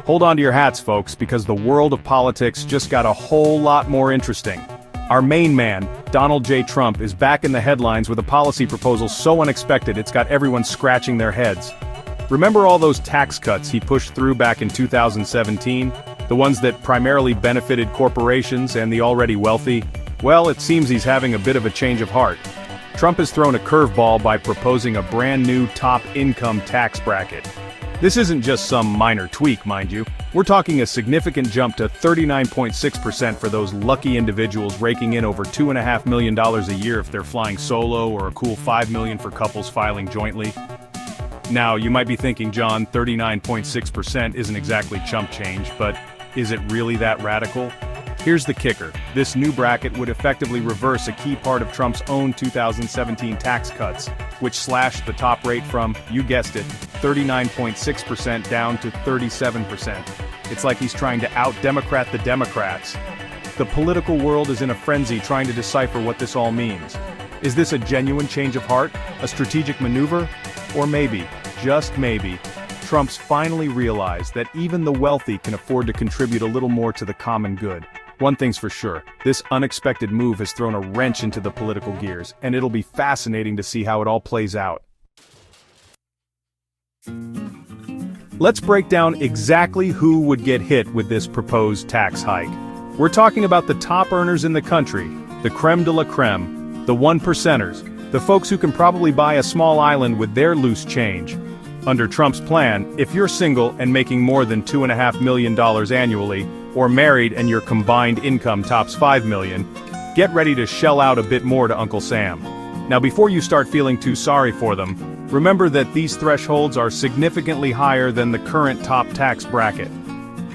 Hold on to your hats, folks, because the world of politics just got a whole lot more interesting. Our main man, Donald J. Trump, is back in the headlines with a policy proposal so unexpected it's got everyone scratching their heads. Remember all those tax cuts he pushed through back in 2017? The ones that primarily benefited corporations and the already wealthy? Well, it seems he's having a bit of a change of heart. Trump has thrown a curveball by proposing a brand new top income tax bracket. This isn't just some minor tweak, mind you. We're talking a significant jump to 39.6% for those lucky individuals raking in over $2.5 million a year if they're flying solo, or a cool $5 million for couples filing jointly. Now, you might be thinking, John, 39.6% isn't exactly chump change, but is it really that radical? Here's the kicker. This new bracket would effectively reverse a key part of Trump's own 2017 tax cuts, which slashed the top rate from, you guessed it, 39.6% down to 37%. It's like he's trying to out-Democrat the Democrats. The political world is in a frenzy trying to decipher what this all means. Is this a genuine change of heart? A strategic maneuver? Or maybe, just maybe, Trump's finally realized that even the wealthy can afford to contribute a little more to the common good. One thing's for sure, this unexpected move has thrown a wrench into the political gears, and it'll be fascinating to see how it all plays out. Let's break down exactly who would get hit with this proposed tax hike. We're talking about the top earners in the country, the creme de la creme, the one percenters, the folks who can probably buy a small island with their loose change. Under Trump's plan, if you're single and making more than $2.5 million annually, or married and your combined income tops $5 million, get ready to shell out a bit more to Uncle Sam. Now before you start feeling too sorry for them, remember that these thresholds are significantly higher than the current top tax bracket.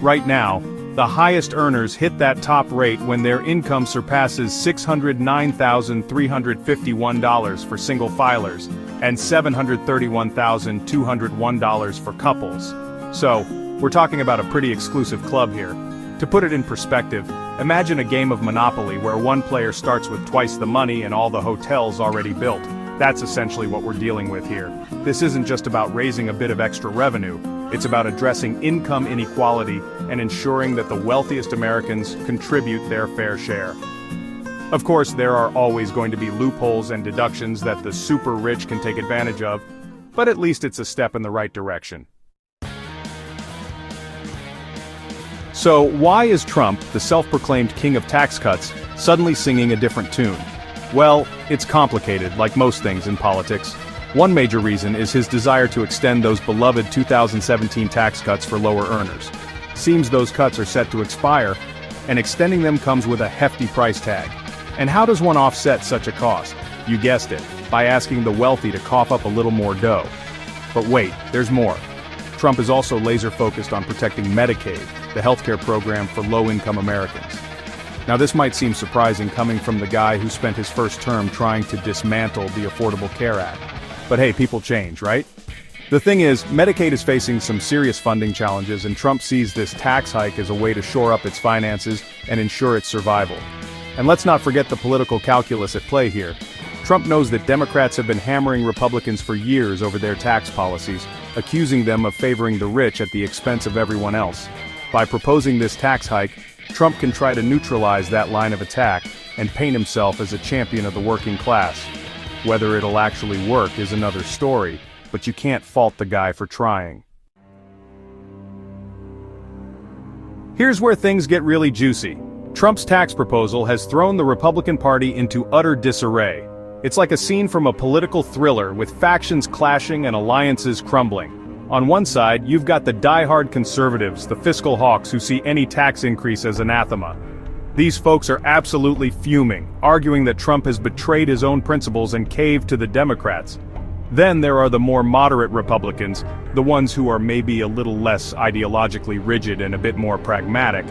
Right now, the highest earners hit that top rate when their income surpasses $609,351 for single filers, and $731,201 for couples. So, we're talking about a pretty exclusive club here. To put it in perspective, imagine a game of Monopoly where one player starts with twice the money and all the hotels already built. That's essentially what we're dealing with here. This isn't just about raising a bit of extra revenue, it's about addressing income inequality and ensuring that the wealthiest Americans contribute their fair share. Of course, there are always going to be loopholes and deductions that the super rich can take advantage of, but at least it's a step in the right direction. So why is Trump, the self-proclaimed king of tax cuts, suddenly singing a different tune? Well, it's complicated, like most things in politics. One major reason is his desire to extend those beloved 2017 tax cuts for lower earners. Seems those cuts are set to expire, and extending them comes with a hefty price tag. And how does one offset such a cost? You guessed it, by asking the wealthy to cough up a little more dough. But wait, there's more. Trump is also laser-focused on protecting Medicaid, the healthcare program for low-income Americans. Now this might seem surprising coming from the guy who spent his first term trying to dismantle the Affordable Care Act. But hey, people change, right? The thing is, Medicaid is facing some serious funding challenges, and Trump sees this tax hike as a way to shore up its finances and ensure its survival. And let's not forget the political calculus at play here. Trump knows that Democrats have been hammering Republicans for years over their tax policies, accusing them of favoring the rich at the expense of everyone else. By proposing this tax hike, Trump can try to neutralize that line of attack and paint himself as a champion of the working class. Whether it'll actually work is another story, but you can't fault the guy for trying. Here's where things get really juicy. Trump's tax proposal has thrown the Republican Party into utter disarray. It's like a scene from a political thriller with factions clashing and alliances crumbling. On one side, you've got the die-hard conservatives, the fiscal hawks who see any tax increase as anathema. These folks are absolutely fuming, arguing that Trump has betrayed his own principles and caved to the Democrats. Then there are the more moderate Republicans, the ones who are maybe a little less ideologically rigid and a bit more pragmatic.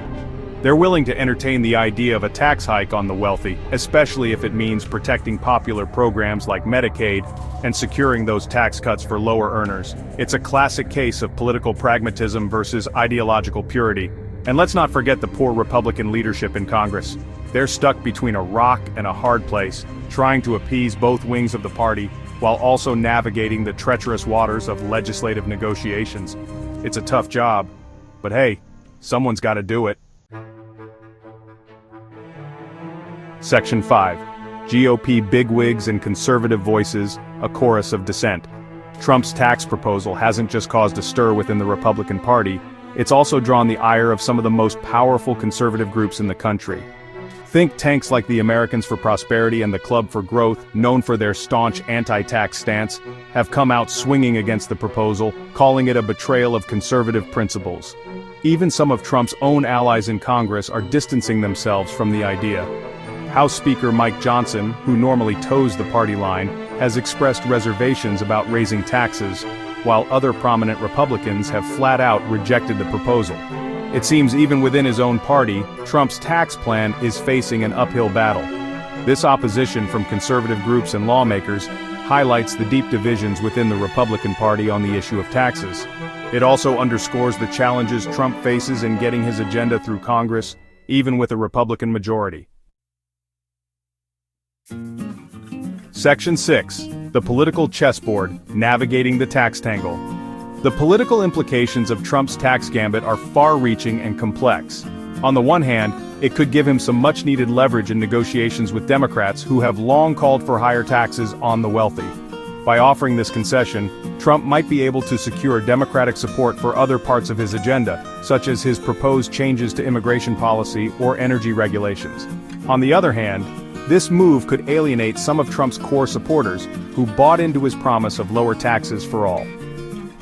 They're willing to entertain the idea of a tax hike on the wealthy, especially if it means protecting popular programs like Medicaid and securing those tax cuts for lower earners. It's a classic case of political pragmatism versus ideological purity. And let's not forget the poor Republican leadership in Congress. They're stuck between a rock and a hard place, trying to appease both wings of the party, while also navigating the treacherous waters of legislative negotiations. It's a tough job, but but hey, someone's gotta do it. Section 5. GOP bigwigs and conservative voices, a chorus of dissent. Trump's tax proposal hasn't just caused a stir within the Republican Party, it's also drawn the ire of some of the most powerful conservative groups in the country. Think tanks like the Americans for Prosperity and the Club for Growth, known for their staunch anti-tax stance, have come out swinging against the proposal, calling it a betrayal of conservative principles. Even some of Trump's own allies in Congress are distancing themselves from the idea. House Speaker Mike Johnson, who normally toes the party line, has expressed reservations about raising taxes, while other prominent Republicans have flat out rejected the proposal. It seems even within his own party, Trump's tax plan is facing an uphill battle. This opposition from conservative groups and lawmakers highlights the deep divisions within the Republican Party on the issue of taxes. It also underscores the challenges Trump faces in getting his agenda through Congress, even with a Republican majority. Section 6. The political chessboard, navigating the tax tangle. The political implications of Trump's tax gambit are far-reaching and complex. On the one hand, it could give him some much-needed leverage in negotiations with Democrats who have long called for higher taxes on the wealthy. By offering this concession, Trump might be able to secure Democratic support for other parts of his agenda, such as his proposed changes to immigration policy or energy regulations. On the other hand, this move could alienate some of Trump's core supporters, who bought into his promise of lower taxes for all.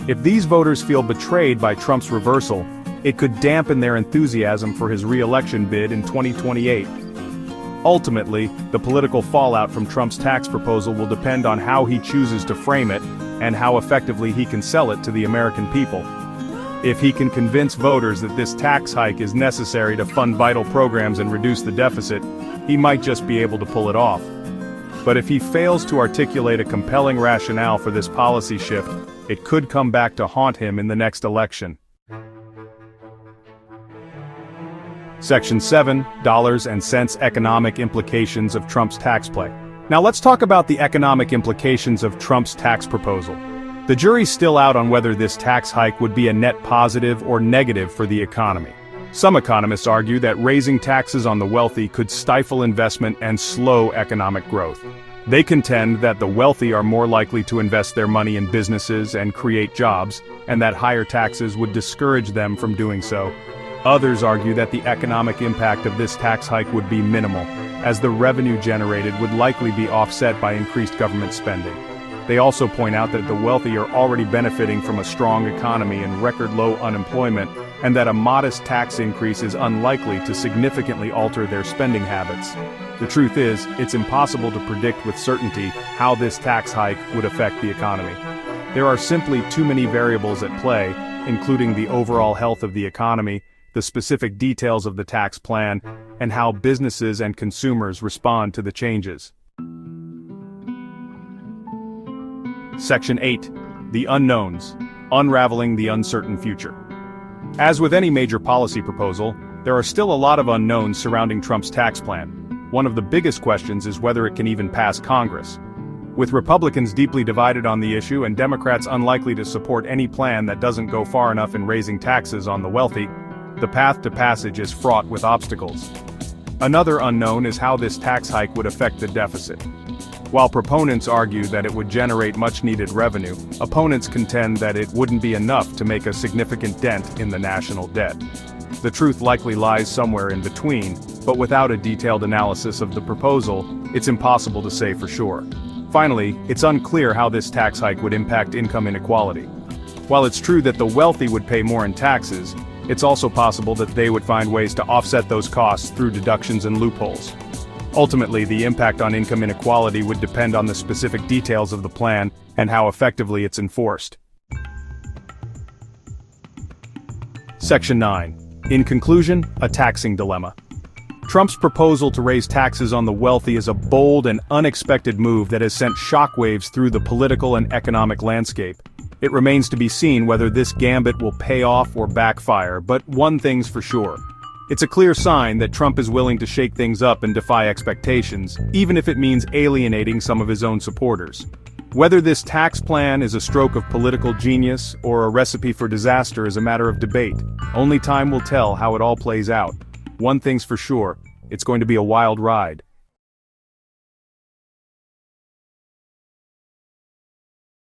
If these voters feel betrayed by Trump's reversal, it could dampen their enthusiasm for his re-election bid in 2028. Ultimately, the political fallout from Trump's tax proposal will depend on how he chooses to frame it and how effectively he can sell it to the American people. If he can convince voters that this tax hike is necessary to fund vital programs and reduce the deficit, he might just be able to pull it off. But if he fails to articulate a compelling rationale for this policy shift, it could come back to haunt him in the next election. Section 7. Dollars and cents economic implications of Trump's tax play. Now let's talk about the economic implications of Trump's tax proposal. The jury's still out on whether this tax hike would be a net positive or negative for the economy. Some economists argue that raising taxes on the wealthy could stifle investment and slow economic growth. They contend that the wealthy are more likely to invest their money in businesses and create jobs, and that higher taxes would discourage them from doing so. Others argue that the economic impact of this tax hike would be minimal, as the revenue generated would likely be offset by increased government spending. They also point out that the wealthy are already benefiting from a strong economy and record-low unemployment, and that a modest tax increase is unlikely to significantly alter their spending habits. The truth is, it's impossible to predict with certainty how this tax hike would affect the economy. There are simply too many variables at play, including the overall health of the economy, the specific details of the tax plan, and how businesses and consumers respond to the changes. Section 8. The unknowns, unraveling the uncertain future. As with any major policy proposal, there are still a lot of unknowns surrounding Trump's tax plan. One of the biggest questions is whether it can even pass Congress. With Republicans deeply divided on the issue and Democrats unlikely to support any plan that doesn't go far enough in raising taxes on the wealthy, the path to passage is fraught with obstacles. Another unknown is how this tax hike would affect the deficit. While proponents argue that it would generate much-needed revenue, opponents contend that it wouldn't be enough to make a significant dent in the national debt. The truth likely lies somewhere in between, but without a detailed analysis of the proposal, it's impossible to say for sure. Finally, it's unclear how this tax hike would impact income inequality. While it's true that the wealthy would pay more in taxes, it's also possible that they would find ways to offset those costs through deductions and loopholes. Ultimately, the impact on income inequality would depend on the specific details of the plan and how effectively it's enforced. Section 9. In conclusion, a taxing dilemma. Trump's proposal to raise taxes on the wealthy is a bold and unexpected move that has sent shockwaves through the political and economic landscape. It remains to be seen whether this gambit will pay off or backfire, but one thing's for sure. It's a clear sign that Trump is willing to shake things up and defy expectations, even if it means alienating some of his own supporters. Whether this tax plan is a stroke of political genius or a recipe for disaster is a matter of debate. Only time will tell how it all plays out. One thing's for sure, it's going to be a wild ride.